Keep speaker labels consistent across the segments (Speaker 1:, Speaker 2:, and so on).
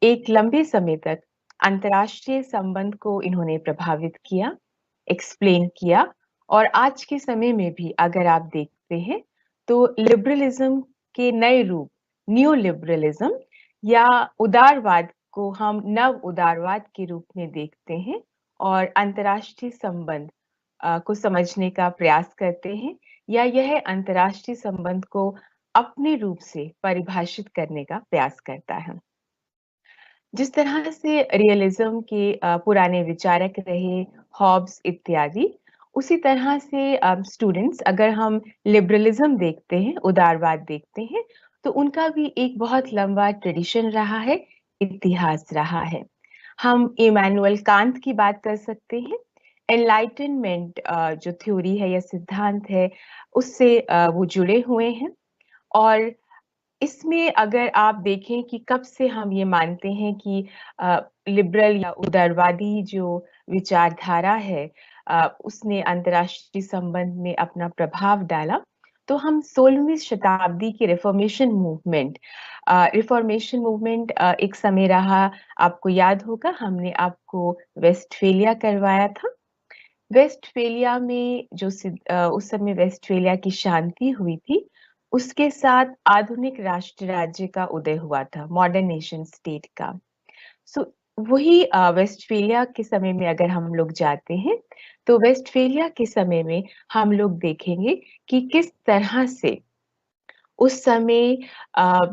Speaker 1: एक लंबे समय तक अंतर्राष्ट्रीय संबंध को इन्होंने प्रभावित किया, एक्सप्लेन किया और आज के समय में भी अगर आप देखते हैं तो लिबरलिज्म के नए रूप न्यू लिबरलिज्म या उदारवाद को हम नव उदारवाद के रूप में देखते हैं और अंतर्राष्ट्रीय संबंध को समझने का प्रयास करते हैं या यह अंतर्राष्ट्रीय संबंध को अपने रूप से परिभाषित करने का प्रयास करता है। जिस तरह से रियलिज्म के पुराने विचारक रहे हॉब्स इत्यादि, उसी तरह से स्टूडेंट्स अगर हम लिबरलिज्म देखते हैं, उदारवाद देखते हैं, तो उनका भी एक बहुत लंबा ट्रेडिशन रहा है, इतिहास रहा है। हम इमैनुअल कांत की बात कर सकते हैं। एनलाइटनमेंट जो थ्योरी है या सिद्धांत है, उससे वो जुड़े हुए हैं और इसमें अगर आप देखें कि कब से हम ये मानते हैं कि लिबरल या उदारवादी जो विचारधारा है उसने अंतर्राष्ट्रीय संबंध में अपना प्रभाव डाला, तो हम 16वीं शताब्दी की रिफॉर्मेशन मूवमेंट एक समय रहा, आपको याद होगा हमने आपको वेस्टफेलिया करवाया था। वेस्टफेलिया में उस समय वेस्टफेलिया की शांति हुई थी, उसके साथ आधुनिक राष्ट्र राज्य का उदय हुआ था, मॉडर्न नेशन स्टेट का। सो वही वेस्टफेलिया के समय में अगर हम लोग जाते हैं, तो वेस्टफेलिया के समय में हम लोग देखेंगे कि किस तरह से उस समय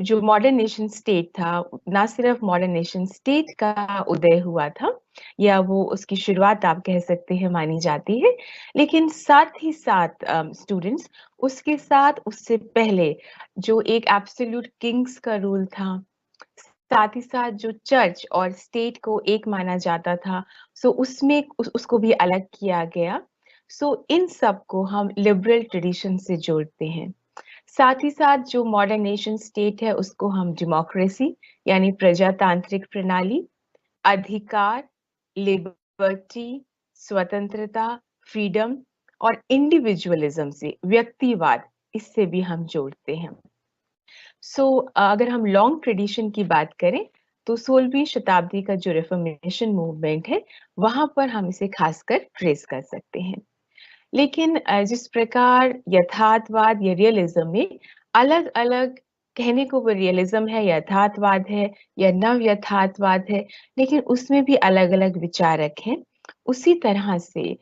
Speaker 1: जो मॉडर्न नेशन स्टेट था, ना सिर्फ मॉडर्न नेशन स्टेट का उदय हुआ था या वो उसकी शुरुआत आप कह सकते हैं मानी जाती है, लेकिन साथ ही साथ स्टूडेंट्स उसके साथ उससे पहले जो एक एब्सोल्यूट किंग्स का रूल था, साथ ही साथ जो चर्च और स्टेट को एक माना जाता था, सो उसमें उसको भी अलग किया गया। सो इन सब को हम लिबरल ट्रेडिशन से जोड़ते हैं। साथ ही साथ जो मॉडर्न नेशन स्टेट है उसको हम डेमोक्रेसी यानी प्रजातांत्रिक प्रणाली, अधिकार, लिबर्टी, स्वतंत्रता, फ्रीडम और इंडिविजुअलिज्म से व्यक्तिवाद, इससे भी हम जोड़ते हैं। अगर हम लॉन्ग ट्रेडिशन की बात करें तो 16वीं शताब्दी का जो रिफॉर्मेशन मूवमेंट है वहां पर हम इसे खासकर ट्रेस कर सकते हैं। लेकिन जिस प्रकार यथार्थवाद या रियलिज्म में अलग-अलग कहने को वो रियलिज्म है, यथार्थवाद है या नव यथार्थवाद है, लेकिन उसमें भी अलग-अलग विचारक हैं। उसी तरह से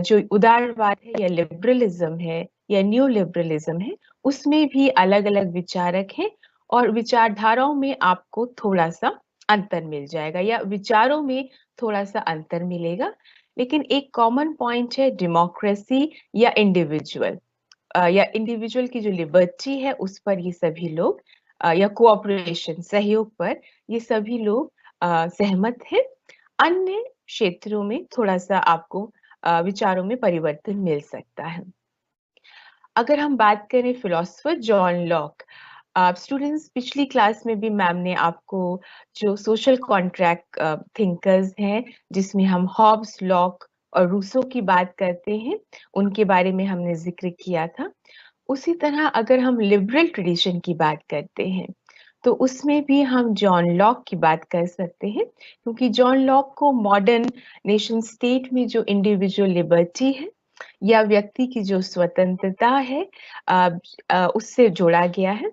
Speaker 1: जो उदारवाद है या लिबरलिज्म है या न्यू लिबरलिज्म है, उसमें भी अलग-अलग विचारक हैं और विचारधाराओं में आपको थोड़ा-सा अंतर मिल जाएगा या विचारों में थोड़ा-सा अंतर मिलेगा। लेकिन एक कॉमन पॉइंट है डेमोक्रेसी या इंडिविजुअल की जो लिबर्टी है उस पर ये सभी लोग या कोऑपरेशन सहयोग पर ये सभी लोग सहमत हैं। अन्य क्षेत्रों में थोड़ा-सा आपको विचारों में परिवर्तन मिल सकता है। अगर हम बात करें फिलोसोफर जॉन लॉक, स्टूडेंट्स पिछली क्लास में भी मैम ने आपको जो सोशल कॉन्ट्रैक्ट थिंकर्स हैं, जिसमें हम हॉब्स, लॉक और रूसो की बात करते हैं, उनके बारे में हमने ज़िक्र किया था। उसी तरह अगर हम लिबरल ट्रेडिशन की बात करते हैं, तो उसमें भी हम जॉन लॉक की बात कर सकते हैं, क्योंकि जॉन लॉक को मॉडर्न नेशन स्टेट में जो इंडिविजुअल लिबर्टी है या व्यक्ति की जो स्वतंत्रता है उससे जोड़ा गया है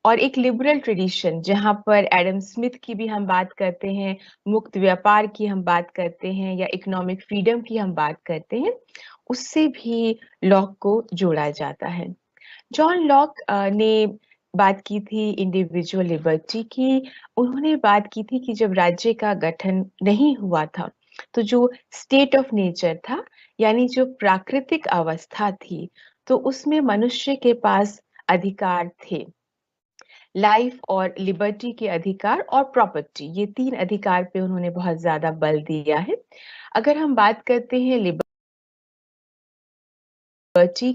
Speaker 1: और एक लिबरल ट्रेडिशन जहाँ पर एडम स्मिथ की भी हम बात करते हैं, मुक्त व्यापार की हम बात करते हैं या इकोनॉमिक फ्रीडम की हम बात करते हैं, उससे भी लॉक को जोड़ा जाता है। जॉन लॉक ने बात की थी इंडिविजुअल लिबर्टी की। उन्होंने बात की थी कि जब राज्य का गठन नहीं हुआ था, तो जो स्टेट ऑफ नेचर था, यानी जो प्राकृतिक अवस्था थी, तो उसमें मनुष्य के पास अधिकार थे। लाइफ और लिबर्टी के अधिकार और प्रॉपर्टी, ये 3 अधिकार पे उन्होंने बहुत ज़्यादा बल दिया है। अगर हम बात करते हैं लिबर्टी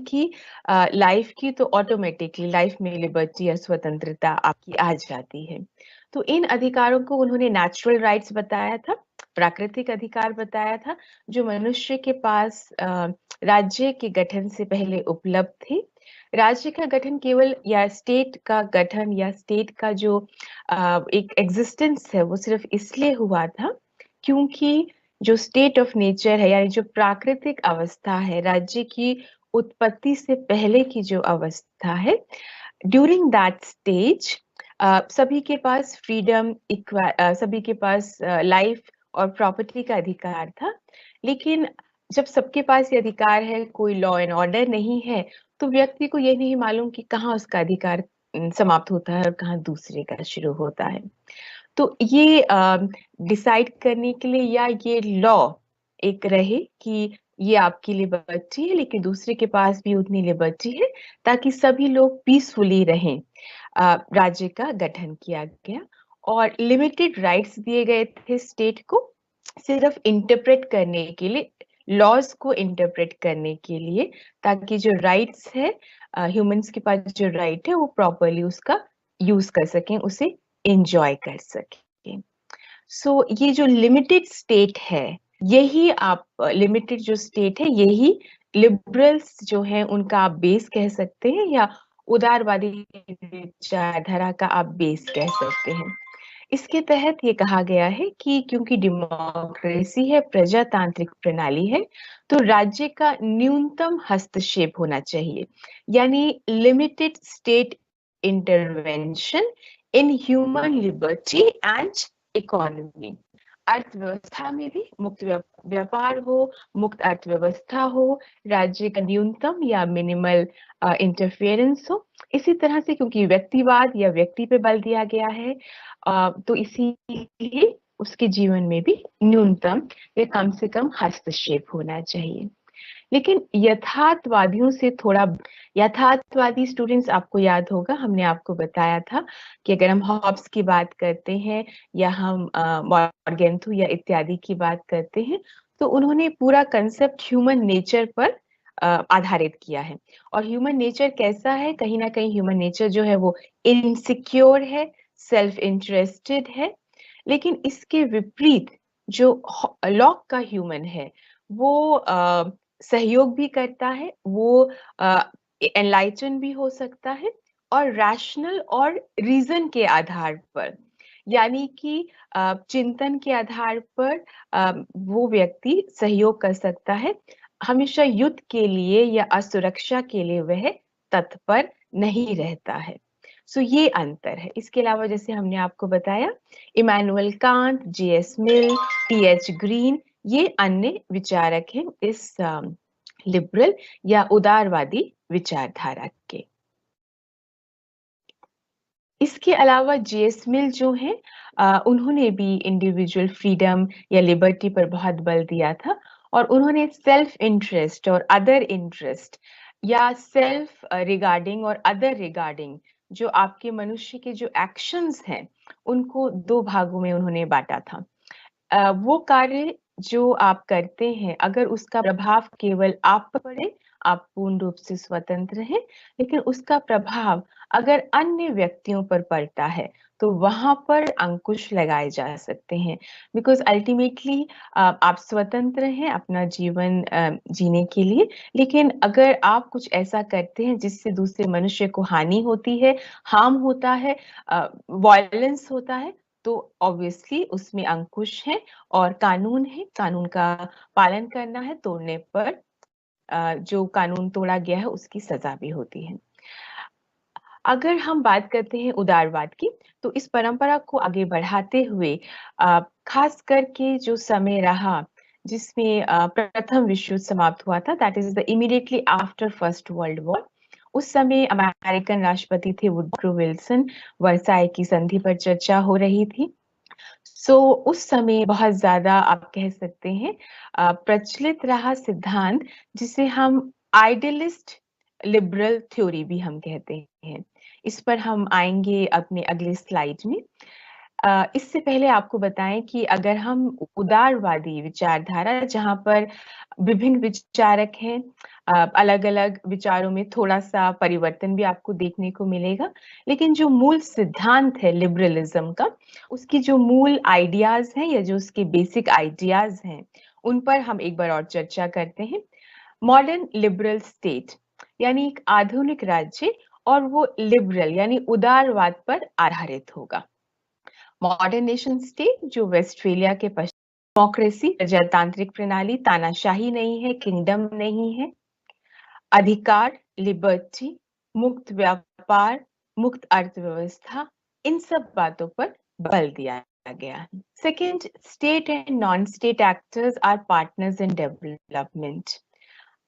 Speaker 1: की लाइफ की, तो ऑटोमेटिकली लाइफ में लिबर्टी या स्वतंत्रता आपकी आ जाती है। तो इन अधिकारों को उन्होंने नेचुरल राइट्स बताया था, प्राकृतिक अधिकार बताया था, जो मनुष्य के पास राज्य के गठन से पहले उपलब्ध थे। राज्य का गठन केवल या स्टेट का गठन या स्टेट का जो एक एग्जिस्टेंस है वो सिर्फ इसलिए हुआ था क्योंकि जो स्टेट ऑफ नेचर है यानी जो प्राकृतिक अवस्था है राज्य की उत्पत्ति से पहले की जो अवस्था है ड्यूरिंग दैट स्टेज सभी के पास फ्रीडम सभी के पास लाइफ और प्रॉपर्टी का अधिकार था लेकिन जब सबके पास ये अधिकार है कोई लॉ एंड ऑर्डर नहीं है तो व्यक्ति को ये नहीं मालूम कि कहाँ उसका अधिकार समाप्त होता है और कहाँ दूसरे का शुरू होता है तो ये डिसाइड करने के लिए या ये लॉ एक रहे कि ये आपकी लिबर्टी है लेकिन दूसरे के पास भी उतनी लिबर्टी है ताकि सभी लोग पीसफुली रहें राज्य का गठन किया गया और लिमिटेड राइट्स दिए गए थे स्टेट को सिर्फ इंटरप्रेट करने के लिए लॉज को इंटरप्रेट करने के लिए ताकि जो राइट्स है ह्यूमंस के पास जो राइट है वो प्रॉपरली उसका यूज कर सकें उसे एंजॉय कर सकें सो ये जो लिमिटेड स्टेट है यही आप लिमिटेड जो स्टेट है यही लिबरल्स जो है उनका आप बेस कह सकते हैं या उदारवादी विचारधारा का आप बेस कह सकते हैं इसके तहत ये कहा गया है कि क्योंकि डेमोक्रेसी है प्रजातांत्रिक प्रणाली है तो राज्य का न्यूनतम हस्तक्षेप होना चाहिए यानी limited state intervention in human liberty and economy अर्थव्यवस्था में भी मुक्त व्यापार हो मुक्त अर्थव्यवस्था हो राज्य का न्यूनतम या मिनिमल इंटरफेरेंस हो इसी तरह से क्योंकि व्यक्तिवाद या व्यक्ति पे बल दिया गया है तो इसीलिए उसके जीवन में भी न्यूनतम या कम से कम हस्तक्षेप होना चाहिए लेकिन यथार्थवादियों से थोड़ा यथार्थवादी स्टूडेंट्स आपको याद होगा हमने आपको बताया था कि अगर हम हॉब्स की बात करते हैं या हम मॉर्गेंथु या इत्यादि की बात करते हैं तो उन्होंने पूरा कंसेप्ट ह्यूमन नेचर पर आधारित किया है और ह्यूमन नेचर कैसा है कहीं ना कहीं ह्यूमन नेचर जो है वो इनसिक्योर है सेल्फ इंटरेस्टेड है लेकिन इसके विपरीत जो लॉक का ह्यूमन है वो सहयोग भी करता है वो एनलाइटन भी हो सकता है और रैशनल और रीजन के आधार पर यानी कि चिंतन के आधार पर वो व्यक्ति सहयोग कर सकता है हमेशा युद्ध के लिए या असुरक्षा के लिए वह तत्पर नहीं रहता है सो ये अंतर है इसके अलावा जैसे हमने आपको बताया इमैनुअल कांट J.S. मिल T.H. ग्रीन ये अन्य विचारक हैं इस लिबरल या उदारवादी विचारधारा के इसके अलावा J.S. मिल जो है उन्होंने भी इंडिविजुअल फ्रीडम या लिबर्टी पर बहुत बल दिया था और उन्होंने सेल्फ इंटरेस्ट और अदर इंटरेस्ट या सेल्फ रिगार्डिंग और अदर रिगार्डिंग जो आपके मनुष्य के जो एक्शंस हैं उनको दो भागों में उन्होंने बांटा था वो कार्य जो आप करते हैं अगर उसका प्रभाव केवल आप पर पड़े आप पूर्ण रूप से स्वतंत्र हैं लेकिन उसका प्रभाव अगर अन्य व्यक्तियों पर पड़ता है तो वहां पर अंकुश लगाए जा सकते हैं बिकॉज अल्टीमेटली आप स्वतंत्र हैं अपना जीवन जीने के लिए लेकिन अगर आप कुछ ऐसा करते हैं जिससे दूसरे मनुष्य को हानि होती है हार्म होता है वायलेंस होता है तो ऑब्वियसली उसमें अंकुश है और कानून है कानून का पालन करना है तोड़ने पर जो कानून तोड़ा गया है उसकी सजा भी होती है अगर हम बात करते हैं उदारवाद की तो इस परंपरा को आगे बढ़ाते हुए खास करके जो समय रहा जिसमें प्रथम विश्व युद्ध समाप्त हुआ था that is the immediately after first world war उस समय अमेरिकन राष्ट्रपति थे वुडरो विल्सन वर्साई की संधि पर चर्चा हो रही थी उस समय बहुत ज्यादा आप कह सकते हैं प्रचलित रहा सिद्धांत जिसे हम आइडियलिस्ट लिबरल थ्योरी भी हम कहते हैं इस पर हम आएंगे अपने अगले स्लाइड में इससे पहले आपको बताएं कि अगर हम उदारवादी विचारधारा जहां पर विभिन्न विचारक हैं अलग-अलग विचारों में थोड़ा सा परिवर्तन भी आपको देखने को मिलेगा लेकिन जो मूल सिद्धांत है लिबरलिज्म का उसकी जो मूल आइडियाज हैं या जो उसके बेसिक आइडियाज हैं उन पर हम एक बार और चर्चा करते हैं मॉडर्न लिबरल स्टेट यानी एक आधुनिक राज्य, और वो लिबरल यानी उदारवाद पर आधारित होगा। मॉडर्न नेशन स्टेट जो वेस्टफेलिया के पश्चिम, डेमोक्रेसी प्रजातांत्रिक प्रणाली, तानाशाही नहीं है, किंगडम नहीं है, अधिकार लिबर्टी, मुक्त व्यापार, मुक्त अर्थव्यवस्था, इन सब बातों पर बल दिया गया है। Second, state and non state actors are partners in development,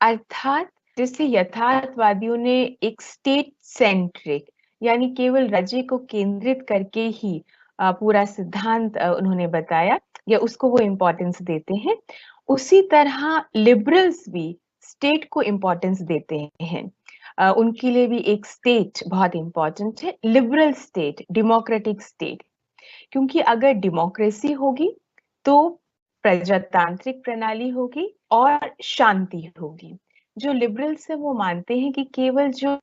Speaker 1: अर्थात जैसे यथार्थवादियों ने एक स्टेट सेंट्रिक यानी केवल राज्य को केंद्रित करके ही पूरा सिद्धांत उन्होंने बताया या उसको वो इम्पोर्टेंस देते हैं, उसी तरह लिबरल्स भी स्टेट को इम्पोर्टेंस देते हैं। उनके लिए भी एक स्टेट बहुत इम्पोर्टेंट है, लिबरल स्टेट, डेमोक्रेटिक स्टेट, क्योंकि अगर डेमोक्रेसी होगी तो प्रजातांत्रिक प्रणाली होगी और शांति होगी। जो लिबरल्स है वो मानते हैं कि केवल जो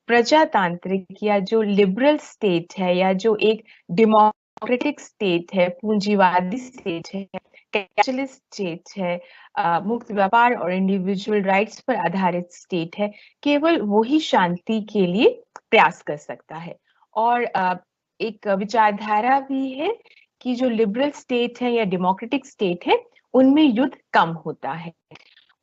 Speaker 1: प्रजातांत्रिक या जो लिबरल स्टेट है या जो एक डेमोक्रेटिक स्टेट है, पूंजीवादी स्टेट है, कैपिटलिस्ट स्टेट है, मुक्त व्यापार और इंडिविजुअल राइट्स पर आधारित स्टेट है, केवल वही शांति के लिए प्रयास कर सकता है। और एक विचारधारा भी है कि जो लिबरल स्टेट है या डेमोक्रेटिक स्टेट है, उनमें युद्ध कम होता है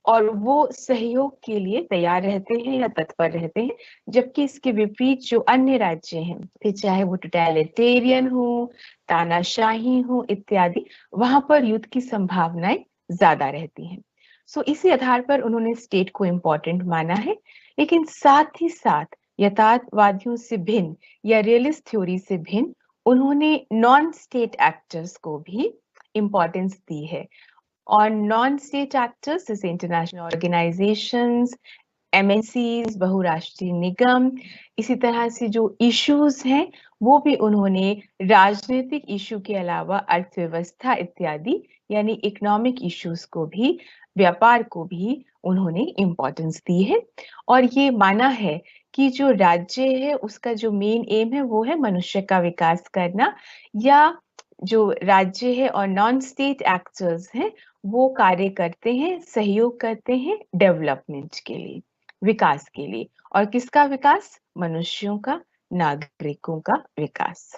Speaker 1: और वो सहयोग के लिए तैयार रहते हैं या तत्पर रहते हैं, जबकि इसके विपरीत जो अन्य राज्य हैं, फिर चाहे वो टोटलिटेरियन हो, तानाशाही हो इत्यादि, वहां पर युद्ध की संभावनाएं ज्यादा रहती हैं। सो इसी आधार पर उन्होंने स्टेट को इम्पोर्टेंट माना है, लेकिन साथ ही साथ यथार्थवादियों से भिन्न या रियलिस्ट थ्योरी से भिन्न उन्होंने नॉन स्टेट एक्टर्स को भी इम्पोर्टेंस दी है। और नॉन स्टेट एक्टर्स जैसे इंटरनेशनल ऑर्गेनाइजेशंस, एमएनसीज, बहुराष्ट्रीय निगम, इसी तरह से जो इश्यूज हैं वो भी उन्होंने राजनीतिक इशू के अलावा अर्थव्यवस्था इत्यादि यानी इकोनॉमिक इश्यूज को भी, व्यापार को भी उन्होंने इम्पोर्टेंस दी है। और ये माना है कि जो राज्य है उसका जो मेन एम है वो है मनुष्य का विकास करना, या जो राज्य है और नॉन स्टेट एक्टर्स हैं वो कार्य करते हैं, सहयोग करते हैं डेवलपमेंट के लिए, विकास के लिए। और किसका विकास? मनुष्यों का, नागरिकों का विकास।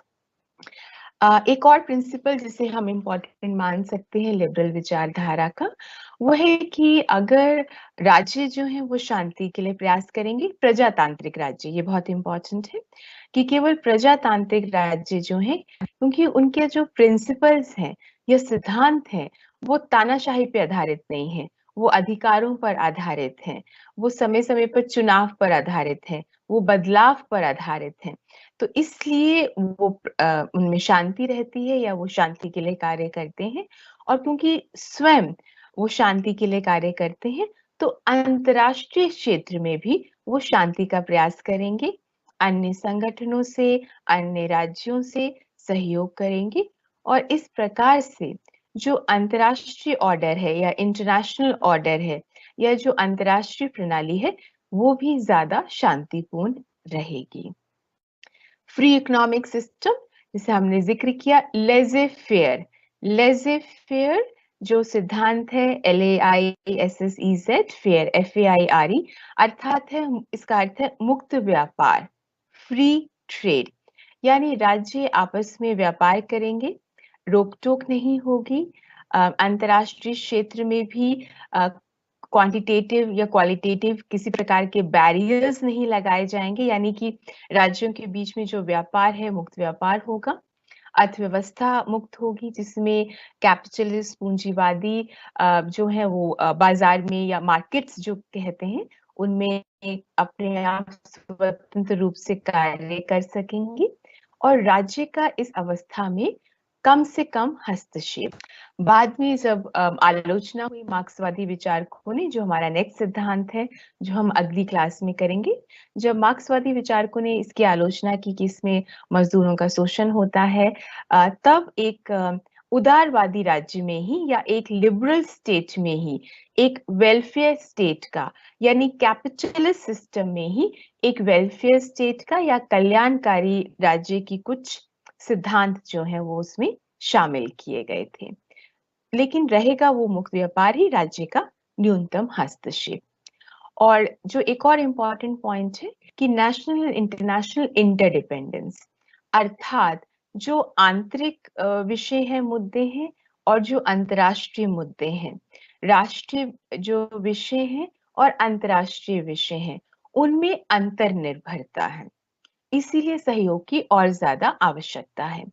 Speaker 1: एक और प्रिंसिपल जिसे हम इम्पोर्टेंट मान सकते हैं लिबरल विचारधारा का, वो है कि अगर राज्य जो है वो शांति के लिए प्रयास करेंगे, प्रजातांत्रिक राज्य, ये बहुत इम्पोर्टेंट है कि केवल प्रजातांत्रिक राज्य जो है, क्योंकि उनके जो प्रिंसिपल्स हैं या सिद्धांत हैं वो तानाशाही पे आधारित नहीं है, वो अधिकारों पर आधारित हैं, वो समय समय पर चुनाव पर आधारित है, वो बदलाव पर आधारित है। तो इसलिए वो उनमें शांति रहती है या वो शांति के लिए कार्य करते हैं। और क्योंकि स्वयं वो शांति के लिए कार्य करते हैं, तो अंतर्राष्ट्रीय क्षेत्र में भी वो शांति का प्रयास करेंगे, अन्य संगठनों से, अन्य राज्यों से सहयोग करेंगे। और इस प्रकार से जो अंतर्राष्ट्रीय ऑर्डर है या इंटरनेशनल ऑर्डर है या जो अंतर्राष्ट्रीय प्रणाली है, वो भी ज्यादा शांतिपूर्ण रहेगी। फ्री इकोनॉमिक सिस्टम, जिसे हमने जिक्र किया, लेजे फेयर, लेजे फेयर जो सिद्धांत है, LAISSEZ, फेयर FAIRE, अर्थात है, इसका अर्थ है मुक्त व्यापार, फ्री ट्रेड, यानी राज्य आपस में व्यापार करेंगे, रोक टोक नहीं होगी, अंतर्राष्ट्रीय क्षेत्र में भी क्वांटिटेटिव या क्वालिटेटिव किसी प्रकार के बैरियर्स नहीं लगाए जाएंगे, यानी कि राज्यों के बीच में जो व्यापार है मुक्त व्यापार होगा, अर्थव्यवस्था मुक्त होगी जिसमें कैपिटलिस्ट पूंजीवादी जो है वो बाजार में या मार्केट्स जो कहते हैं उनमें अपने आप स्वतंत्र रूप से कार्य कर सकेंगे, और राज्य का इस अवस्था में कम से कम हस्तक्षेप। बाद में जब आलोचना हुई मार्क्सवादी विचारकों ने, जो हमारा नेक्स्ट सिद्धांत है जो हम अगली क्लास में करेंगे, जब मार्क्सवादी विचारकों ने इसकी आलोचना की कि इसमें मजदूरों का शोषण होता है, तब एक उदारवादी राज्य में ही या एक लिबरल स्टेट में ही, एक वेलफेयर स्टेट का यानी कैपिटलिस्ट सिस्टम में ही एक वेलफेयर स्टेट का या कल्याणकारी राज्य की कुछ सिद्धांत जो है वो उसमें शामिल किए गए थे, लेकिन रहेगा वो मुक्त व्यापार ही राज्य का न्यूनतम हस्तक्षेप। और जो एक और इम्पोर्टेंट पॉइंट है कि नेशनल एंड इंटरनेशनल इंटरडिपेंडेंस, अर्थात जो आंतरिक विषय है, मुद्दे हैं और जो अंतर्राष्ट्रीय मुद्दे हैं, राष्ट्रीय जो विषय हैं और अंतर्राष्ट्रीय विषय हैं, उनमें अंतर्निर्भरता है। इसीलिए सहयोग की और ज्यादा आवश्यकता है।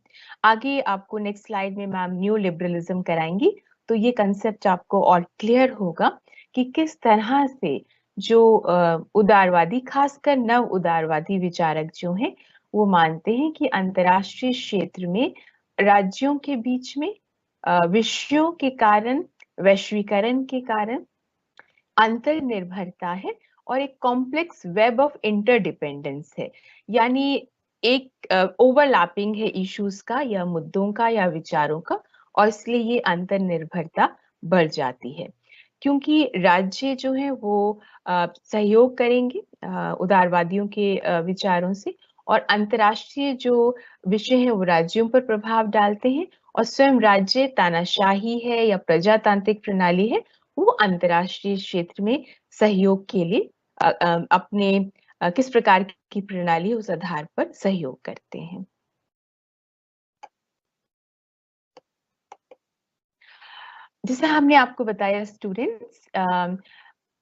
Speaker 1: आगे आपको नेक्स्ट स्लाइड में मैम न्यू लिबरलिज्म कराएंगी, तो ये कंसेप्ट आपको और क्लियर होगा कि किस तरह से जो उदारवादी, खासकर नव उदारवादी विचारक जो हैं, वो मानते हैं कि अंतर्राष्ट्रीय क्षेत्र में राज्यों के बीच में विषयों के कारण, वैश्वीकरण के कारण अंतर्निर्भरता है और एक कॉम्प्लेक्स वेब ऑफ इंटरडिपेंडेंस है। यानी एक ओवरलैपिंग है इश्यूज का या मुद्दों का या विचारों का, और इसलिए ये अंतर्निर्भरता बढ़ जाती है। क्योंकि राज्य जो है वो सहयोग करेंगे उदारवादियों के विचारों से, और अंतर्राष्ट्रीय जो विषय है वो राज्यों पर प्रभाव डालते हैं, और स्वयं राज्य तानाशाही है या प्रजातांत्रिक प्रणाली है, वो अंतर्राष्ट्रीय क्षेत्र में सहयोग के लिए अपने किस प्रकार की प्रणाली उस आधार पर सहयोग करते हैं। जैसे हमने आपको बताया स्टूडेंट्स,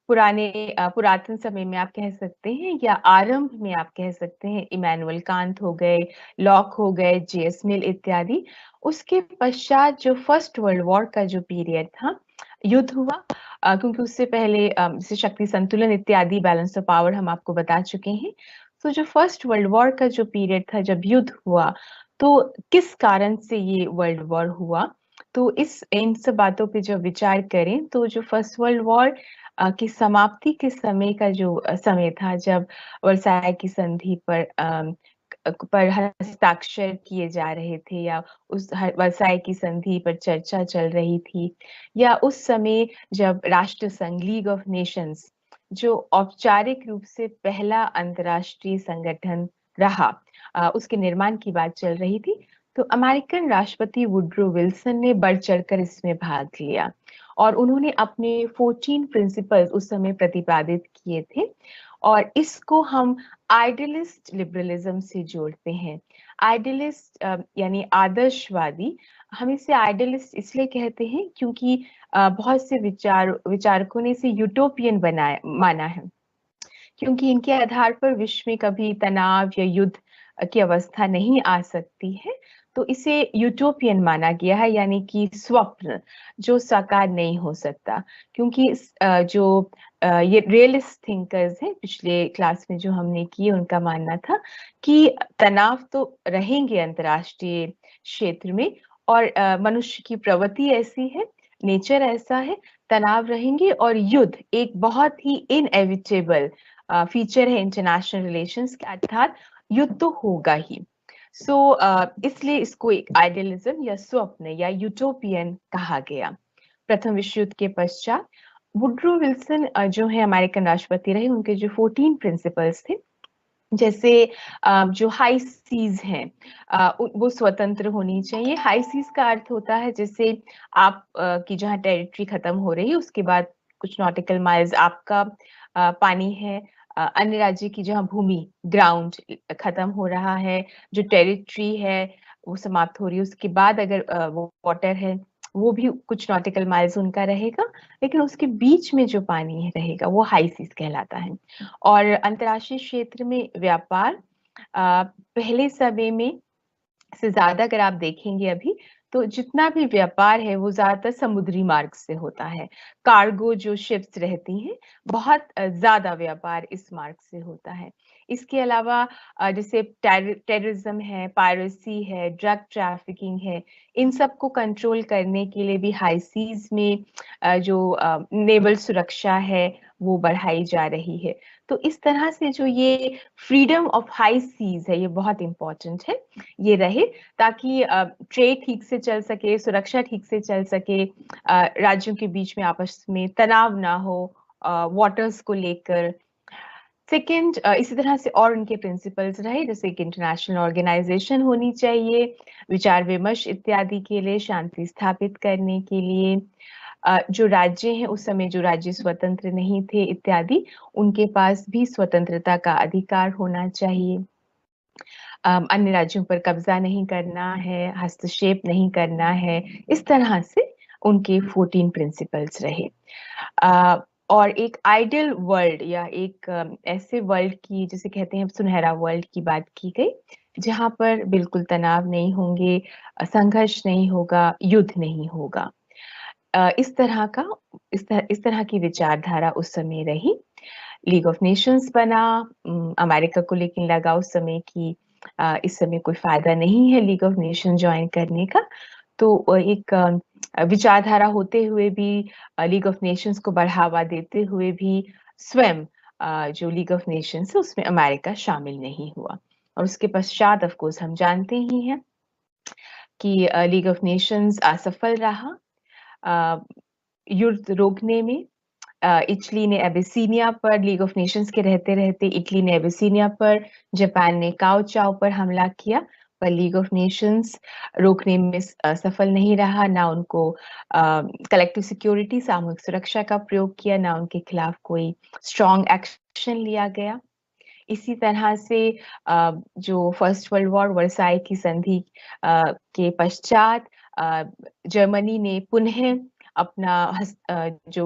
Speaker 1: पुरातन समय में आप कह सकते हैं या आरंभ में आप कह सकते हैं, इमैनुअल कांत हो गए, लॉक हो गए, जेएस मिल इत्यादि। उसके पश्चात जो फर्स्ट वर्ल्ड वॉर का जो पीरियड था, युद्ध हुआ, क्योंकि उससे पहले जैसे शक्ति संतुलन इत्यादि, बैलेंस ऑफ पावर हम आपको बता चुके हैं। तो जो फर्स्ट वर्ल्ड वॉर का जो पीरियड था, जब युद्ध हुआ, तो किस कारण से ये वर्ल्ड वॉर हुआ, तो इन सब बातों पे जब विचार करें, तो जो फर्स्ट वर्ल्ड वॉर की समाप्ति के समय का जो समय था, जब वर्साय की संधि पर हस्ताक्षर किए जा रहे थे, या उस वर्साय की संधि पर चर्चा चल रही थी, या उस समय जब राष्ट्र संघ, लीग ऑफ नेशंस, जो औपचारिक रूप से पहला अंतर्राष्ट्रीय संगठन रहा, उसके निर्माण की बात चल रही थी, तो अमेरिकन राष्ट्रपति वुड्रो विल्सन ने बढ़ चढ़कर इसमें भाग लिया, और उन्होंने अपने 14 प्रिंसिपल्स उस समय प्रतिपादित किए थे, और इसको हम आइडियलिस्ट लिबरलिज्म से जोड़ते हैं। आइडियलिस्ट यानी आदर्शवादी। हम इसे आइडियलिस्ट इसलिए कहते हैं क्योंकि बहुत से विचारकों ने इसे यूटोपियन माना है, क्योंकि इनके आधार पर विश्व में कभी तनाव या युद्ध की अवस्था नहीं आ सकती है, तो इसे यूटोपियन माना गया है, यानी कि स्वप्न जो साकार नहीं हो सकता। क्योंकि ये रियलिस्ट थिंकर्स हैं, पिछले क्लास में जो हमने किए, उनका मानना था कि तनाव तो रहेंगे अंतर्राष्ट्रीय क्षेत्र में, और मनुष्य की प्रवृत्ति ऐसी है, नेचर ऐसा है, तनाव रहेंगे, और युद्ध एक बहुत ही इनएविटेबल फीचर है इंटरनेशनल रिलेशंस के, अर्थात युद्ध तो होगा ही। इसलिए इसको एक आइडियलिज्म या स्वप्न या यूटोपियन कहा गया। प्रथम विश्व युद्ध के पश्चात वुड्रो विल्सन जो है अमेरिकन राष्ट्रपति रहे, उनके जो 14 प्रिंसिपल्स थे, जैसे जो हाई सीज हैं, वो स्वतंत्र होनी चाहिए। हाई सीज का अर्थ होता है जैसे आप की जहाँ टेरिटरी खत्म हो रही है, उसके बाद कुछ नॉटिकल माइल्स आपका पानी है, अन्य राज्य की जहाँ भूमि, ग्राउंड खत्म हो रहा है, जो टेरिटरी है वो समाप्त हो रही है, उसके बाद अगर वाटर है, वो भी कुछ नॉटिकल माइल्स उनका रहेगा, लेकिन उसके बीच में जो पानी रहेगा वो हाई सीज कहलाता है। और अंतर्राष्ट्रीय क्षेत्र में व्यापार पहले समय में से ज्यादा अगर आप देखेंगे अभी, तो जितना भी व्यापार है वो ज्यादातर समुद्री मार्ग से होता है। कार्गो जो शिप्स रहती हैं, बहुत ज्यादा व्यापार इस मार्ग से होता है। इसके अलावा जैसे टेररिज्म है, पायरेसी है, ड्रग ट्रैफिकिंग है, इन सब को कंट्रोल करने के लिए भी हाई सीज में जो नेवल सुरक्षा है वो बढ़ाई जा रही है। तो इस तरह से जो ये फ्रीडम ऑफ हाई सीज है, ये बहुत इंपॉर्टेंट है, ये रहे, ताकि ट्रेड ठीक से चल सके, सुरक्षा ठीक से चल सके, राज्यों के बीच में आपस में तनाव ना हो वाटर्स को लेकर। सेकंड, इसी तरह से और उनके प्रिंसिपल्स रहे, जैसे एक इंटरनेशनल ऑर्गेनाइजेशन होनी चाहिए विचार विमर्श इत्यादि के लिए, शांति स्थापित करने के लिए। जो राज्य हैं उस समय जो राज्य स्वतंत्र नहीं थे इत्यादि, उनके पास भी स्वतंत्रता का अधिकार होना चाहिए। अन्य राज्यों पर कब्ज़ा नहीं करना है, हस्तक्षेप नहीं करना है, इस तरह से उनके 14 प्रिंसिपल्स रहे। अ, और एक आइडियल वर्ल्ड या एक ऐसे वर्ल्ड की जिसे कहते हैं सुनहरा वर्ल्ड की बात की गई, जहाँ पर बिल्कुल तनाव नहीं होंगे, संघर्ष नहीं होगा, युद्ध नहीं होगा। इस तरह का इस तरह की विचारधारा उस समय रही। लीग ऑफ नेशंस बना, अमेरिका को लेकिन लगा उस समय कि इस समय कोई फ़ायदा नहीं है लीग ऑफ नेशन जॉइन करने का। तो एक विचारधारा होते हुए भी लीग ऑफ नेशंस को बढ़ावा देते हुए भी स्वयं जो लीग ऑफ नेशंस है उसमें अमेरिका शामिल नहीं हुआ। और उसके पश्चात ऑफ कोर्स हम जानते ही हैं कि लीग ऑफ नेशंस असफल रहा युद्ध रोकने में। इटली ने एबिसिनिया पर लीग ऑफ नेशंस के रहते-रहते इटली ने एबिसिनिया पर, जापान ने काओ चाओ पर हमला किया, पर लीग ऑफ नेशंस रोकने में सफल नहीं रहा, ना उनको कलेक्टिव सिक्योरिटी सामूहिक सुरक्षा का प्रयोग किया, ना उनके खिलाफ कोई स्ट्रॉन्ग एक्शन लिया गया। इसी तरह से जो फर्स्ट वर्ल्ड वॉर वर्साई की संधि के पश्चात अ, जर्मनी ने पुनः अपना जो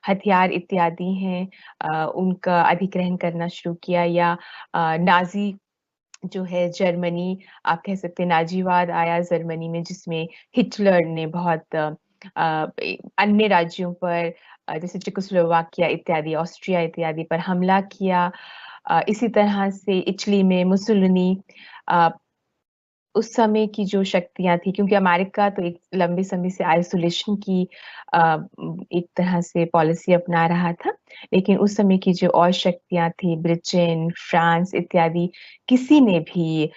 Speaker 1: हथियार इत्यादि हैं उनका अधिग्रहण करना शुरू किया या नाज़ी जो है जर्मनी आप कह सकते हैं नाज़ीवाद आया जर्मनी में जिसमें हिटलर ने बहुत अन्य राज्यों पर जैसे चेकोस्लोवाकिया इत्यादि, ऑस्ट्रिया इत्यादि पर हमला किया। इसी तरह से इटली में मुसोलिनी अ, उस समय की जो शक्तियाँ थी क्योंकि अमेरिका तो एक लंबे समय से आइसोलेशन की एक तरह से पॉलिसी अपना रहा था। लेकिन उस समय की जो और शक्तियाँ थी ब्रिटेन, फ्रांस इत्यादि किसी ने भी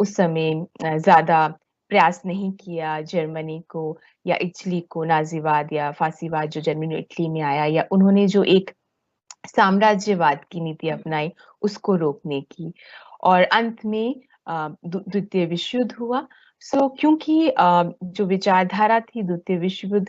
Speaker 1: उस समय ज़्यादा प्रयास नहीं किया जर्मनी को या इटली को नाज़ीवाद या फासीवाद जो जर्मनी और इटली में आया या उन्होंने जो एक साम्राज्यवाद की नीति अपनाई उसको रोकने की। और अंत में द्वितीय विश्व युद्ध हुआ। सो क्योंकि जो विचारधारा थी द्वितीय विश्व युद्ध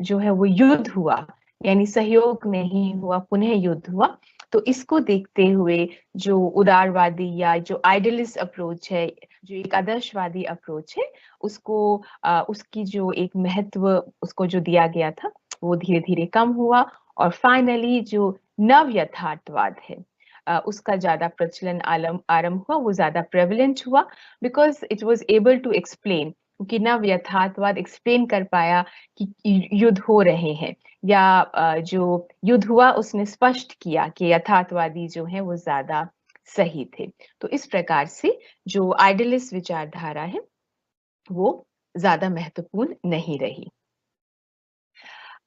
Speaker 1: जो है वो युद्ध हुआ, यानी सहयोग नहीं हुआ, पुनः युद्ध हुआ। तो इसको देखते हुए जो उदारवादी या जो आइडियलिस्ट अप्रोच है, जो एक आदर्शवादी अप्रोच है, उसको उसकी जो एक महत्व उसको जो दिया गया था, वो धीरे-धीरे कम हुआ और फाइनली जो नव यथार्थवाद है उसका ज़्यादा प्रचलन आरंभ हुआ, वो ज़्यादा प्रेवलेंट हुआ because it was able to explain क्योंकि नव यथार्थवाद एक्सप्लेन कर पाया कि युद्ध हो रहे हैं या जो युद्ध हुआ उसने स्पष्ट किया कि यथार्थवादी जो हैं वो ज़्यादा सही थे। तो इस प्रकार से जो आइडियलिस्ट विचारधारा है, वो ज़्यादा महत्वपूर्ण नहीं रही।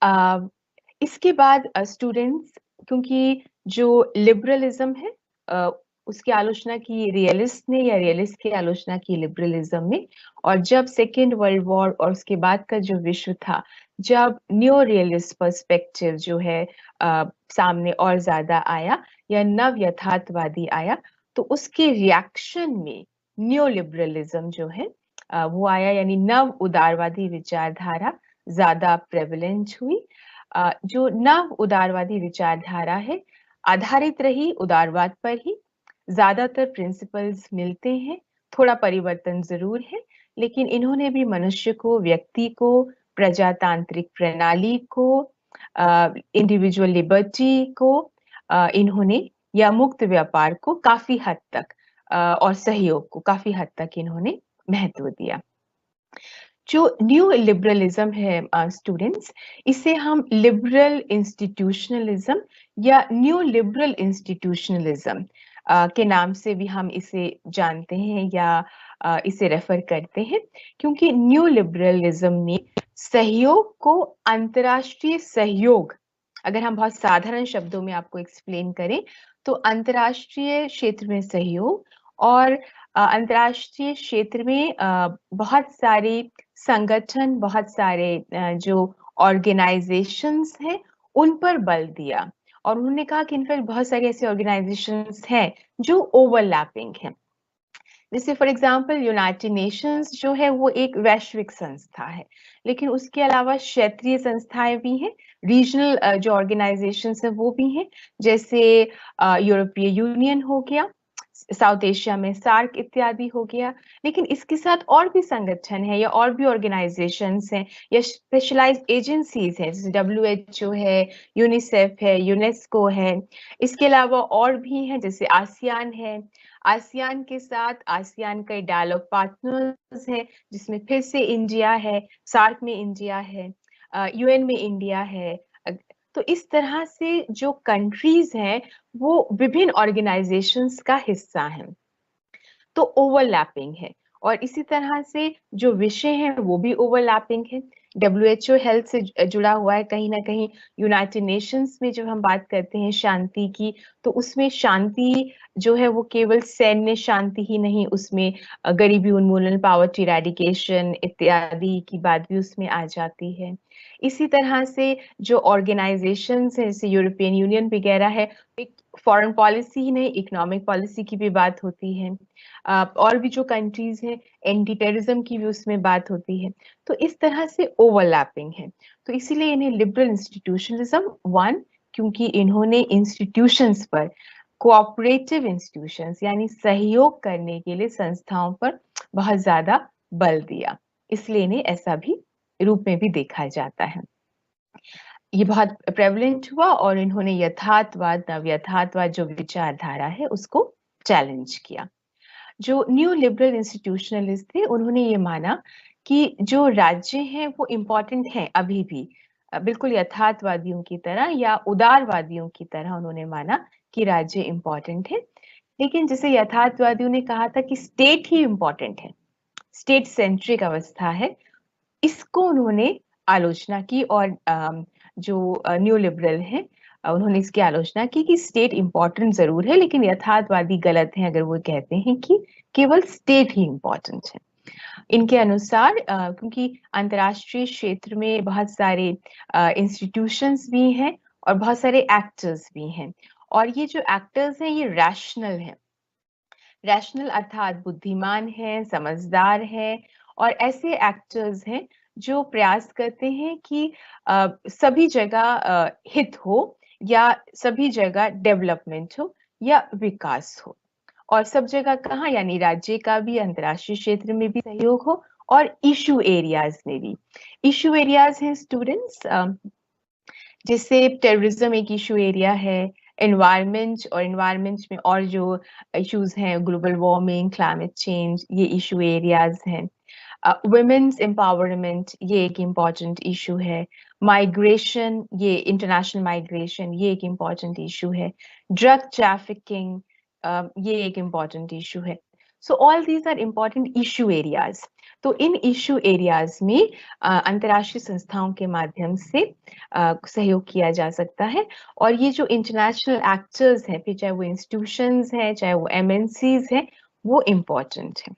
Speaker 1: अ, इसके बाद स्टूडेंट्स क्योंकि जो लिबरलिज़्म है अ, उसकी आलोचना की रियलिस्ट ने या रियलिस्ट की आलोचना की लिबरलिज़्म ने और जब सेकंड वर्ल्ड वॉर और उसके बाद का जो विश्व था, जब न्यू रियलिस्ट पर्सपेक्टिव जो है सामने और ज़्यादा आया या नव यथार्थवादी आया, तो उसके रिएक्शन में न्यू लिबरलिज़्म जो है वो आया यानी नव उदारवादी विचारधारा ज़्यादा प्रेवलेंट हुई। जो नव उदारवादी विचारधारा है, आधारित रही उदारवाद पर ही, ज़्यादातर प्रिंसिपल्स मिलते हैं, थोड़ा परिवर्तन ज़रूर है, लेकिन इन्होंने भी मनुष्य को, व्यक्ति को, प्रजातांत्रिक प्रणाली को इंडिविजुअल लिबर्टी को इन्होंने या मुक्त व्यापार को काफ़ी हद तक और सहयोग को काफ़ी हद तक इन्होंने महत्व दिया। जो न्यू लिबरलिज्म है स्टूडेंट्स इसे हम लिबरल इंस्टीट्यूशनलिज्म या न्यू लिबरल इंस्टीट्यूशनलिज्म के नाम से भी हम इसे जानते हैं या इसे रेफर करते हैं क्योंकि न्यू लिबरलिज्म ने सहयोग को अंतर्राष्ट्रीय सहयोग अगर हम बहुत साधारण शब्दों में आपको एक्सप्लेन करें तो अंतर्राष्ट्रीय क्षेत्र में सहयोग और अंतर्राष्ट्रीय क्षेत्र में बहुत सारे संगठन, बहुत सारे जो ऑर्गेनाइज़ेशंस हैं, उन पर बल दिया और उन्होंने कहा कि इनफैक्ट बहुत सारी ऐसी ऑर्गेनाइज़ेशंस हैं, जो ओवरलैपिंग हैं। जैसे फॉर एग्जांपल यूनाइटेड नेशंस जो है वो एक वैश्विक संस्था है, लेकिन उसके अलावा क्षेत्रीय संस्थाएं भी हैं, रीजनल जो ऑर्गेनाइजेशंस हैं वो भी हैं, जैसे यूरोपीय यूनियन हो गया, साउथ एशिया में सार्क इत्यादि हो गया। लेकिन इसके साथ और भी संगठन है या और भी ऑर्गेनाइजेशंस हैं या स्पेशलाइज्ड एजेंसीज हैं, जैसे WHO है, यूनिसेफ है, यूनेस्को है। इसके अलावा और भी हैं, जैसे आसियान है। आसियान के साथ आसियान के डायलॉग पार्टनर्स हैं, जिसमें फिर से इंडिया है, सार्क में इंडिया है, UN में इंडिया है। तो इस तरह से जो कंट्रीज हैं वो विभिन्न ऑर्गेनाइजेशंस का हिस्सा हैं। तो ओवरलैपिंग है और इसी तरह से जो विषय हैं वो भी ओवरलैपिंग है। WHO हेल्थ से जुड़ा हुआ है कहीं ना कहीं। यूनाइटेड नेशंस में जब हम बात करते हैं शांति की, तो उसमें शांति जो है वो केवल सैन्य शांति ही नहीं, उसमें गरीबी उन्मूलन, पॉवर्टी इरेडिकेशन इत्यादि की बात भी उसमें आ जाती है। इसी तरह से जो ऑर्गेनाइजेशंस है, जैसे यूरोपियन यूनियन वगैरह है, एक फॉरेन पॉलिसी ही नहीं, इकोनॉमिक पॉलिसी की भी बात होती है। और भी जो कंट्रीज हैं, एंटी टेररिज्म की भी उसमें बात होती है। तो इस तरह से ओवरलैपिंग है। तो इसीलिए इन्हें लिबरल इंस्टीट्यूशनलिज्म, वन, क्योंकि इन्होंने इंस्टीट्यूशंस पर, कोऑपरेटिव इंस्टीट्यूशंस यानी सहयोग करने के लिए संस्थाओं पर बहुत ज्यादा बल दिया, इसलिए इन्हें ऐसा भी रूप में भी देखा जाता है। ये बहुत प्रेवलेंट हुआ और इन्होंने यथार्थवाद, नव यथार्थवाद जो विचारधारा है उसको चैलेंज किया। जो न्यू लिबरल इंस्टीट्यूशनलिस्ट थे, उन्होंने ये माना कि जो राज्य हैं वो इम्पोर्टेंट हैं अभी भी, बिल्कुल यथार्थवादियों की तरह या उदारवादियों की तरह उन्होंने माना कि राज्य इम्पोर्टेंट है। लेकिन जैसे यथार्थवादियों ने कहा था कि स्टेट ही इम्पोर्टेंट है, स्टेट सेंट्रिक अवस्था है, इसको उन्होंने आलोचना की। और जो न्यू लिबरल हैं, उन्होंने इसकी आलोचना की कि स्टेट इम्पोर्टेंट जरूर है, लेकिन यथार्थवादी गलत हैं अगर वो कहते हैं कि केवल स्टेट ही इम्पोर्टेंट है। इनके अनुसार क्योंकि अंतर्राष्ट्रीय क्षेत्र में बहुत सारे इंस्टीट्यूशंस भी हैं और बहुत सारे एक्टर्स भी हैं, और ये जो एक्टर्स हैं ये रैशनल हैं। रैशनल अर्थात बुद्धिमान है, समझदार है, और ऐसे एक्टर्स हैं जो प्रयास करते हैं कि सभी जगह हित हो या सभी जगह डेवलपमेंट हो या विकास हो, और सब जगह कहाँ, यानी राज्य का भी, अंतर्राष्ट्रीय क्षेत्र में भी सहयोग हो, और इशू एरियाज में भी। इशू एरियाज हैं स्टूडेंट्स, जैसे टेररिज्म एक इशू एरिया है, एनवायरनमेंट, और एनवायरनमेंट में और जो इश्यूज हैं, ग्लोबल वार्मिंग, क्लाइमेट चेंज, ये इशू एरियाज हैं। वुमेन्स एम्पावरमेंट, ये एक इम्पॉर्टेंट इशू है। माइग्रेशन, ये इंटरनेशनल माइग्रेशन, ये एक इम्पॉर्टेंट इशू है। ड्रग ट्रैफिकिंग, ये एक इम्पॉर्टेंट इशू है। So all these are important issue areas. तो इन इशू एरियाज में अंतर्राष्ट्रीय संस्थाओं के माध्यम से सहयोग किया जा सकता है। और ये जो इंटरनेशनल एक्टर्स हैं, फिर चाहे वो इंस्टीट्यूशंस हैं, चाहे वो MNCs हैं, वो इम्पोर्टेंट है।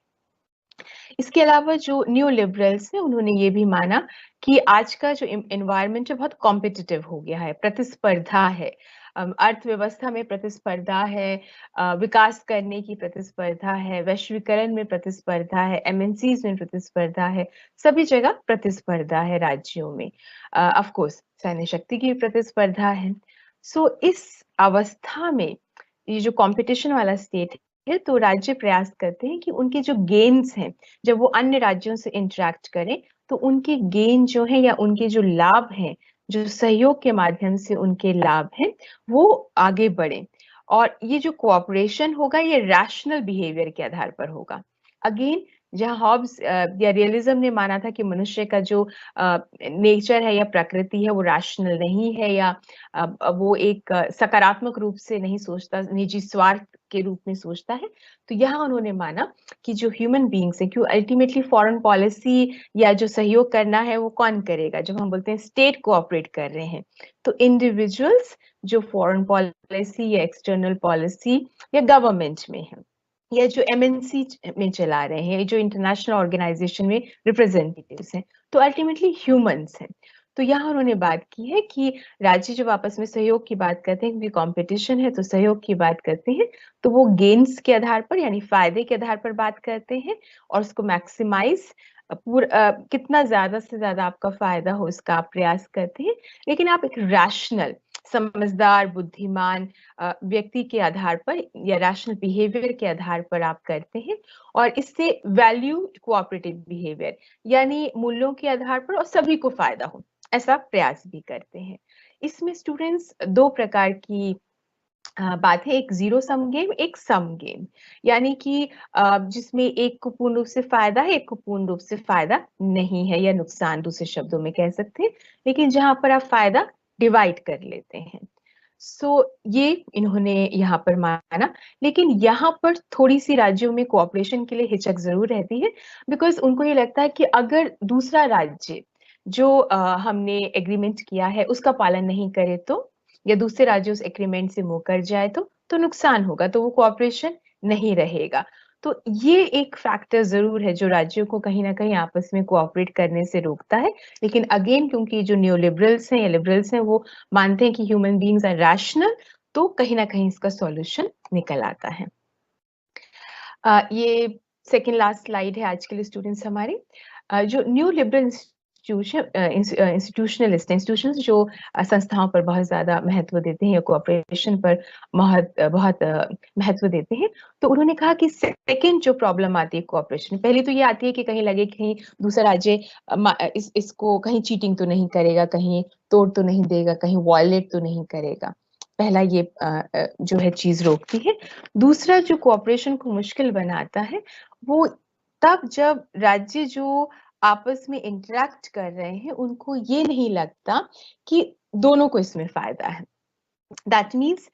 Speaker 1: इसके अलावा जो न्यू लिबरल्स हैं, उन्होंने ये भी माना कि आज का जो एनवायरनमेंट है बहुत कॉम्पिटिटिव हो गया है, प्रतिस्पर्धा है। अर्थव्यवस्था में प्रतिस्पर्धा है, विकास करने की प्रतिस्पर्धा है, वैश्वीकरण में प्रतिस्पर्धा है, MNCs में प्रतिस्पर्धा है, सभी जगह प्रतिस्पर्धा है राज्यों में। ऑफ कोर्स सैन्य शक्ति की प्रतिस्पर्धा है। सो इस अवस्था में ये जो कंपटीशन वाला स्टेट है, तो राज्य प्रयास करते हैं कि उनके जो गेन्स हैं, जब वो अन्य राज्यों से इंटरैक्ट करें, तो उनके गेन जो है या उनके जो लाभ हैं, जो सहयोग के माध्यम से उनके लाभ हैं, वो आगे बढ़े। और ये जो कोऑपरेशन होगा, ये रैशनल बिहेवियर के आधार पर होगा। अगेन, जहाँ हॉब्स या रियलिज्म ने माना था कि मनुष्य का जो नेचर है या प्रकृति है वो रैशनल नहीं है, या वो एक सकारात्मक रूप से नहीं सोचता, निजी स्वार्थ के रूप में सोचता है, तो यहाँ उन्होंने माना कि जो ह्यूमन बीइंग्स है, क्यों अल्टीमेटली फॉरेन पॉलिसी या जो सहयोग करना है वो कौन करेगा, जब हम बोलते हैं स्टेट कोऑपरेट कर रहे हैं, तो इंडिविजुअल्स जो फॉरेन पॉलिसी या एक्सटर्नल पॉलिसी या गवर्नमेंट में है, या जो MNC में चला रहे हैं, जो इंटरनेशनल ऑर्गेनाइजेशन में रिप्रेजेंटेटिव्स हैं, तो अल्टीमेटली ह्यूमंस हैं। तो यहाँ उन्होंने बात की है कि राज्य जब आपस में सहयोग की बात करते हैं, क्योंकि कॉम्पिटिशन है तो सहयोग की बात करते हैं, तो वो गेन्स के आधार पर यानी फ़ायदे के आधार पर बात करते हैं और उसको मैक्सिमाइज़ कितना ज़्यादा से ज़्यादा आपका फ़ायदा हो इसका आप प्रयास करते हैं। लेकिन आप एक रैशनल, समझदार, बुद्धिमान व्यक्ति के आधार पर या रैशनल बिहेवियर के आधार पर आप करते हैं और इससे वैल्यू कोऑपरेटिव बिहेवियर यानी मूल्यों के आधार पर और सभी को फ़ायदा हो, ऐसा प्रयास भी करते हैं। इसमें स्टूडेंट्स 2 प्रकार की बात है, एक ज़ीरो सम गेम, एक सम गेम। यानी कि जिसमें एक को पूर्ण रूप से फ़ायदा है, एक को पूर्ण रूप से फ़ायदा नहीं है या नुकसान दूसरे शब्दों में कह सकते हैं। लेकिन जहाँ पर आप फ़ायदा डिवाइड कर लेते हैं। सो ये इन्होंने यहाँ पर माना, लेकिन यहाँ पर थोड़ी-सी राज्यों में कोऑपरेशन के लिए हिचक ज़रूर रहती है, बिकॉज़ उनको ये लगता है कि अगर दूसरा राज्य जो हमने एग्रीमेंट किया है, उसका पालन नहीं करे तो या दूसरे राज्य उस एग्रीमेंट से मुकर जाए तो नुकसान होगा, तो वो कोऑपरेशन नहीं रहेगा। तो ये एक फैक्टर ज़रूर है जो राज्यों को कहीं न कहीं आपस में कोऑपरेट करने से रोकता है। लेकिन अगेन क्योंकि जो नियोलिबरल्स हैं या लिबरल्स हैं वो मानते हैं कि ह्यूमन बीइंग्स आर रैशनल, तो कहीं न कहीं इसका सॉल्यूशन निकल आता है। ये सेकंड लास्ट स्लाइड है आज के लिए स्टूडेंट्स हमारी। जो न्यू लिबरल इंस्टीट्यूशनलिस्ट इंस्टीट्यूशंस जो संस्थाओं पर बहुत ज़्यादा महत्व देते हैं या कोऑपरेशन पर बहुत महत्व देते हैं, तो उन्होंने कहा कि सेकंड जो प्रॉब्लम आती है कोऑपरेशन में, पहली तो ये आती है कि कहीं लगे कि कहीं दूसरा राज्य इसको कहीं चीटिंग तो नहीं करेगा, कहीं तोड़ तो नहीं देगा, कहीं वायलेट तो नहीं करेगा। पहला ये जो है चीज़ रोकती है। दूसरा जो कोऑपरेशन को मुश्किल बनाता है, वो तब जब राज्य जो आपस में इंटरैक्ट कर रहे हैं, उनको ये नहीं लगता कि दोनों को इसमें फ़ायदा है। दैट मीन्स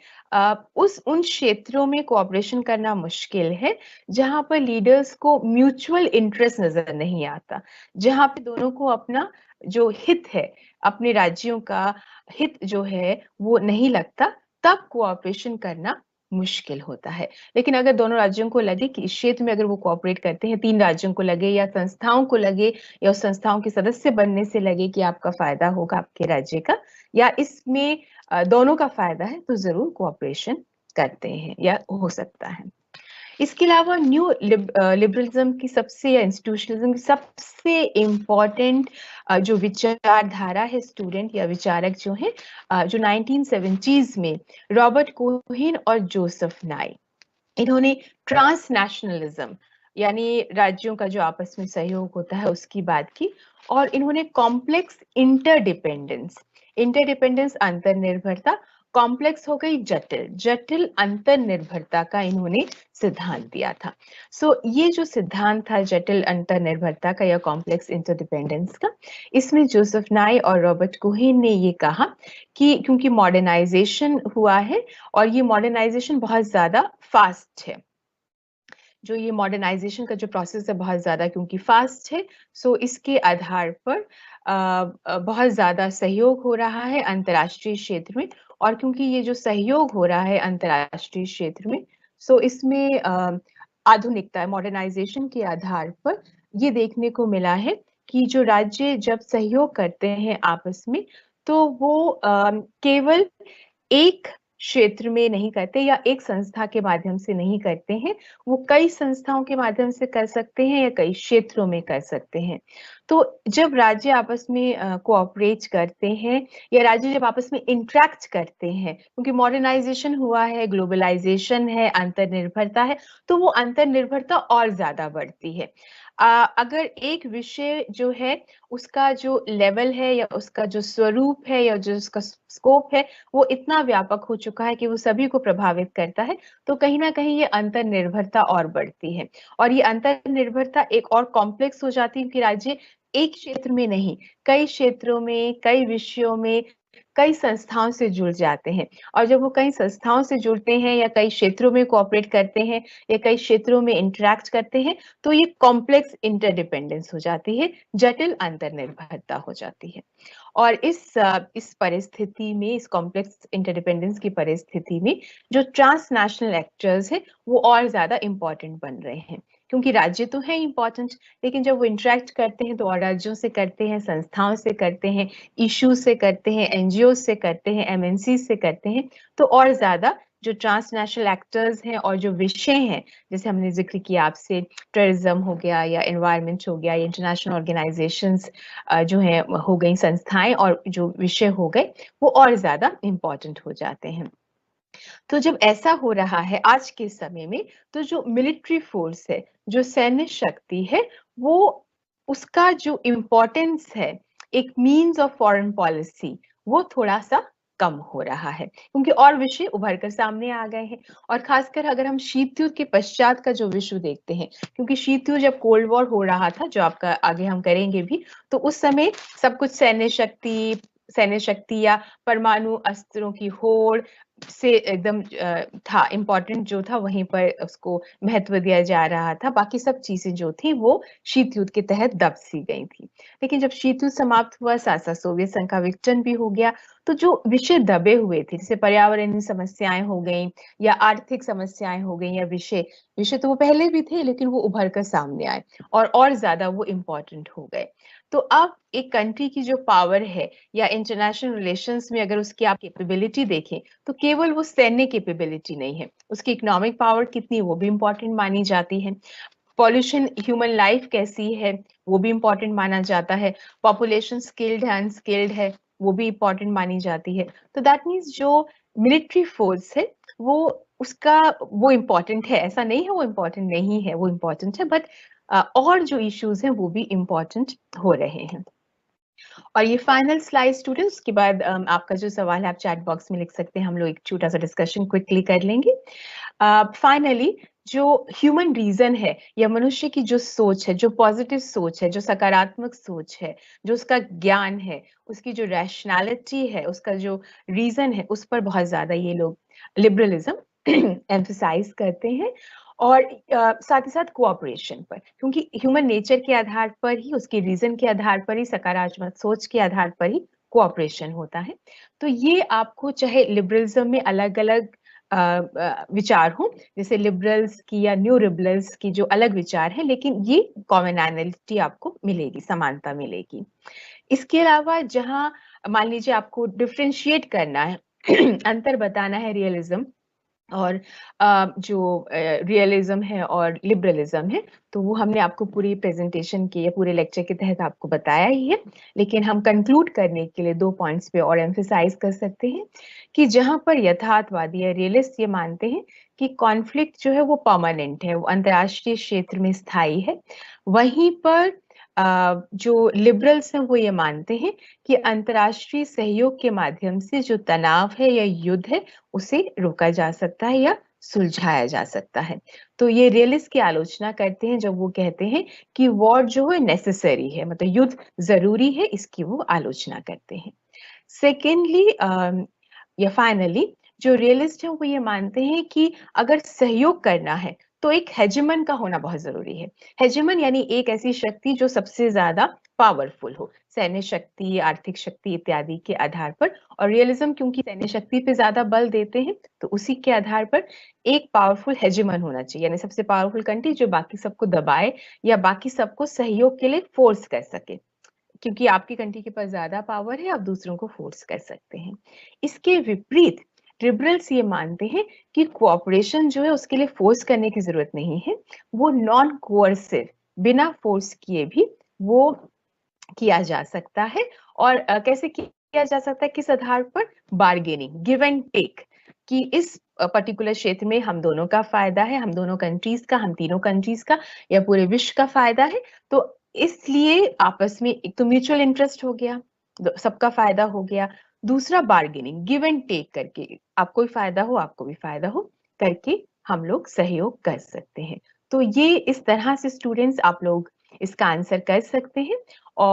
Speaker 1: उन क्षेत्रों में कोऑपरेशन करना मुश्किल है, जहाँ पर लीडर्स को म्यूचुअल इंटरेस्ट नज़र नहीं आता। जहाँ पे दोनों को अपना जो हित है, अपने राज्यों का हित जो है, वो नहीं लगता, तब कोऑपरेशन करना मुश्किल होता है। लेकिन अगर दोनों राज्यों को लगे कि इस क्षेत्र में अगर वो कोऑपरेट करते हैं, 3 राज्यों को लगे या संस्थाओं को लगे या उस संस्थाओं के सदस्य बनने से लगे कि आपका फ़ायदा होगा आपके राज्य का या इसमें दोनों का फ़ायदा है तो ज़रूर कोऑपरेशन करते हैं या हो सकता है। इसके अलावा न्यू लिबरलिज़्म की सबसे या इंस्टीट्यूशनलिज़्म की सबसे इम्पोर्टेंट जो विचारधारा है स्टूडेंट या विचारक जो हैं जो 1970s में रॉबर्ट कोहेन और जोसेफ नाई इन्होंने ट्रांसनेशनलिज्म यानी राज्यों का जो आपस में सहयोग होता है उसकी बात की और इन्होंने कॉम्प्लेक्स इंटरडिपेंडेंस अंतर्निर्भरता कॉम्प्लेक्स हो गई जटिल जटिल अंतर्निर्भरता का इन्होंने सिद्धांत दिया था ये जो सिद्धांत था जटिल अंतर्निर्भरता का या कॉम्प्लेक्स इंटरडिपेंडेंस का इसमें जोसेफ नाई और रॉबर्ट कोहेन ने ये कहा कि क्योंकि मॉडर्नाइजेशन हुआ है और ये मॉडर्नाइजेशन बहुत ज़्यादा फास्ट है। जो ये मॉडर्नाइजेशन का जो प्रोसेस है बहुत ज़्यादा क्योंकि फास्ट है, इसके आधार पर बहुत ज़्यादा सहयोग हो रहा है अंतर्राष्ट्रीय क्षेत्र में और क्योंकि ये जो सहयोग हो रहा है अंतर्राष्ट्रीय क्षेत्र में, इसमें आधुनिकता मॉडर्नाइजेशन के आधार पर ये देखने को मिला है कि जो राज्य जब सहयोग करते हैं आपस में, तो वो केवल एक क्षेत्र में नहीं करते या एक संस्था के माध्यम से नहीं करते हैं, वो कई संस्थाओं के माध्यम से कर सकते हैं या कई क्षेत्रों में कर सकते हैं। तो जब राज्य आपस में कोऑपरेट करते हैं या राज्य जब आपस में इंटरैक्ट करते हैं, क्योंकि मॉडर्नाइजेशन हुआ है, ग्लोबलाइजेशन है, अंतर्निर्भरता है, तो वो अंतर्निर्भरता और ज़्यादा बढ़ती है। अगर एक विषय जो है उसका जो लेवल है या उसका जो स्वरूप है या जो उसका स्कोप है, वो इतना व्यापक हो चुका है कि वो सभी को प्रभावित करता है, तो कहीं न कहीं ये अंतर्निर्भरता और बढ़ती है। और ये अंतर्निर्भरता एक और कॉम्प्लेक्स हो जाती है कि राज्य एक क्षेत्र में नहीं, कई क्षेत्रों में, कई विषयों में, कई संस्थाओं से जुड़ जाते हैं। और जब वो कई संस्थाओं से जुड़ते हैं या कई क्षेत्रों में कोऑपरेट करते हैं या कई क्षेत्रों में इंटरैक्ट करते हैं, तो ये कॉम्प्लेक्स इंटरडिपेंडेंस हो जाती है, जटिल अंतर्निर्भरता हो जाती है। और इस परिस्थिति में, इस कॉम्प्लेक्स इंटरडिपेंडेंस की परिस्थिति में जो ट्रांसनेशनल एक्टर्स हैं, वो और ज़्यादा इम्पोर्टेंट बन रहे हैं। क्योंकि राज्य तो है इम्पोर्टेंट, लेकिन जब वो इंटरैक्ट करते हैं तो और राज्यों से करते हैं, संस्थाओं से करते हैं, इश्यूज से करते हैं, एनजीओ से करते हैं, एमएनसी से करते हैं, तो और ज़्यादा जो ट्रांसनेशनल एक्टर्स हैं और जो विषय हैं, जैसे हमने ज़िक्र किया आपसे, टेररिज्म हो गया या एनवायरनमेंट हो गया या इंटरनेशनल ऑर्गेनाइजेशंस जो हैं हो गई संस्थाएँ और जो विषय हो गए, वो और ज़्यादा इम्पोर्टेंट हो जाते हैं। तो जब ऐसा हो रहा है आज के समय में, तो जो मिलिट्री फोर्स है, जो सैन्य शक्ति है, वो उसका जो इम्पोर्टेंस है, एक मीन्स ऑफ फॉरेन पॉलिसी, वो थोड़ा-सा कम हो रहा है, क्योंकि और विषय उभर कर सामने आ गए हैं। और खासकर अगर हम शीत युद्ध के पश्चात का जो विश्व देखते हैं, क्योंकि शीत युद्ध जब कोल्ड वॉर हो रहा था, जो आपका आगे हम करेंगे भी, तो उस समय सब कुछ सैन्य शक्ति या परमाणु अस्त्रों की होड़ से एकदम था, इम्पोर्टेंट जो था वहीं पर उसको महत्व दिया जा रहा था। बाकी सब चीज़ें जो थी वो शीत युद्ध के तहत दब सी गई थी। लेकिन जब शीत युद्ध समाप्त हुआ, साथ-साथ सोवियत संघ का विघटन भी हो गया, तो जो विषय दबे हुए थे, जैसे पर्यावरणीय समस्याएँ हो गईं या आर्थिक समस्याएँ हो गईं या विषय विषय तो वो पहले भी थे, लेकिन वो उभर कर सामने आए और ज़्यादा वो इम्पोर्टेंट हो गए। तो अब एक कंट्री की जो पावर है या इंटरनेशनल रिलेशंस में अगर उसकी आप कैपेबिलिटी देखें, तो केवल वो सैन्य कैपेबिलिटी नहीं है, उसकी इकोनॉमिक पावर कितनी है वो भी इम्पोर्टेंट मानी जाती है। पॉल्यूशन ह्यूमन लाइफ कैसी है, वो भी इम्पोर्टेंट माना जाता है। पॉपुलेशन स्किल्ड है, अनस्किल्ड है, वो भी इम्पोर्टेंट मानी जाती है। तो दैट मीन्स जो मिलिट्री फोर्स है, वो इम्पोर्टेंट है, ऐसा नहीं है वो इम्पोर्टेंट नहीं है, वो इम्पोर्टेंट है बट और जो इश्यूज़ हैं वो भी इम्पोर्टेंट हो रहे हैं। और ये फाइनल स्लाइड स्टूडेंट्स उसके बाद आपका जो सवाल है आप चैट बॉक्स में लिख सकते हैं, हम लोग एक छोटा-सा डिस्कशन क्विकली कर लेंगे। फाइनली जो ह्यूमन रीज़न है या मनुष्य की जो सोच है, जो पॉज़िटिव सोच है, जो सकारात्मक सोच है, जो उसका ज्ञान है, उसकी जो रैशनैलिटी है, उसका जो रीज़न है, उस पर बहुत ज़्यादा ये लोग लिबरलिज़्म एम्फसाइज़ करते हैं और साथ ही साथ कोऑपरेशन पर, क्योंकि ह्यूमन नेचर के आधार पर ही, उसके रीज़न के आधार पर ही, सकारात्मक सोच के आधार पर ही कोऑपरेशन होता है। तो ये आपको चाहे लिबरलिज़्म में अलग-अलग विचार हों, जैसे लिबरल्स की या न्यू लिबरल्स की जो अलग विचार हैं, लेकिन ये कॉमनैलिटी आपको मिलेगी, समानता मिलेगी। इसके अलावा जहाँ मान लीजिए आपको डिफरेंशिएट करना है, अंतर बताना है रियलिज़्म और जो रियलिज़्म है और लिबरलिज़्म है, तो वो हमने आपको पूरी प्रेज़ेंटेशन की या पूरे लेक्चर के तहत आपको बताया ही है। लेकिन हम कंक्लूड करने के लिए 2 पॉइंट्स पे और एम्फसाइज़ कर सकते हैं कि जहाँ पर यथार्थवादी या रियलिस्ट ये मानते हैं कि कॉन्फ्लिक्ट जो है वो परमानेंट है, वो अंतर्राष्ट्रीय क्षेत्र में स्थायी है। वहीं पर जो लिबरल्स हैं वो ये मानते हैं कि अंतर्राष्ट्रीय सहयोग के माध्यम से जो तनाव है या युद्ध है, उसे रोका जा सकता है या सुलझाया जा सकता है। तो ये रियलिस्ट की आलोचना करते हैं जब वो कहते हैं कि वॉर जो है नेसेसरी है, मतलब युद्ध ज़रूरी है, इसकी वो आलोचना करते हैं। सेकेंडली या फाइनली जो रियलिस्ट हैं वो ये मानते हैं कि अगर सहयोग करना है, तो एक हेजेमन का होना बहुत ज़रूरी है। हेजेमन यानी एक ऐसी शक्ति जो सबसे ज़्यादा पावरफुल हो, सैन्य शक्ति, आर्थिक शक्ति इत्यादि के आधार पर और रियलिज़्म क्योंकि सैन्य शक्ति पे ज़्यादा बल देते हैं, तो उसी के आधार पर एक पावरफुल हेजेमन होना चाहिए, यानी सबसे पावरफुल कंट्री जो बाकी सबको दबाए या बाकी सबको सहयोग के लिए फ़ोर्स कर सके। क्योंकि आपकी कंट्री के पास ज़्यादा पावर है, आप दूसरों को फ़ोर्स कर सकते हैं। इसके विपरीत लिबरल्स ये मानते हैं कि कोऑपरेशन जो है उसके लिए फ़ोर्स करने की ज़रूरत नहीं है, वो नॉन कोअर्सिव बिना फ़ोर्स किए भी वो किया जा सकता है और कैसे किया जा सकता है, किस आधार पर? बार्गेनिंग, गिव एंड टेक कि इस पर्टिकुलर क्षेत्र में हम दोनों का फ़ायदा है, हम दोनों कंट्रीज़ का, हम तीनों कंट्रीज़ का या पूरे विश्व का फ़ायदा है। तो इसलिए आपस में एक तो म्यूचुअल इंटरेस्ट हो गया, सबका फ़ायदा हो गया। दूसरा बार्गेनिंग, गिव एंड टेक करके आपको भी फ़ायदा हो, आपको भी फ़ायदा हो, करके हम लोग सहयोग कर सकते हैं। तो ये इस तरह से स्टूडेंट्स आप लोग इसका आंसर कर सकते हैं और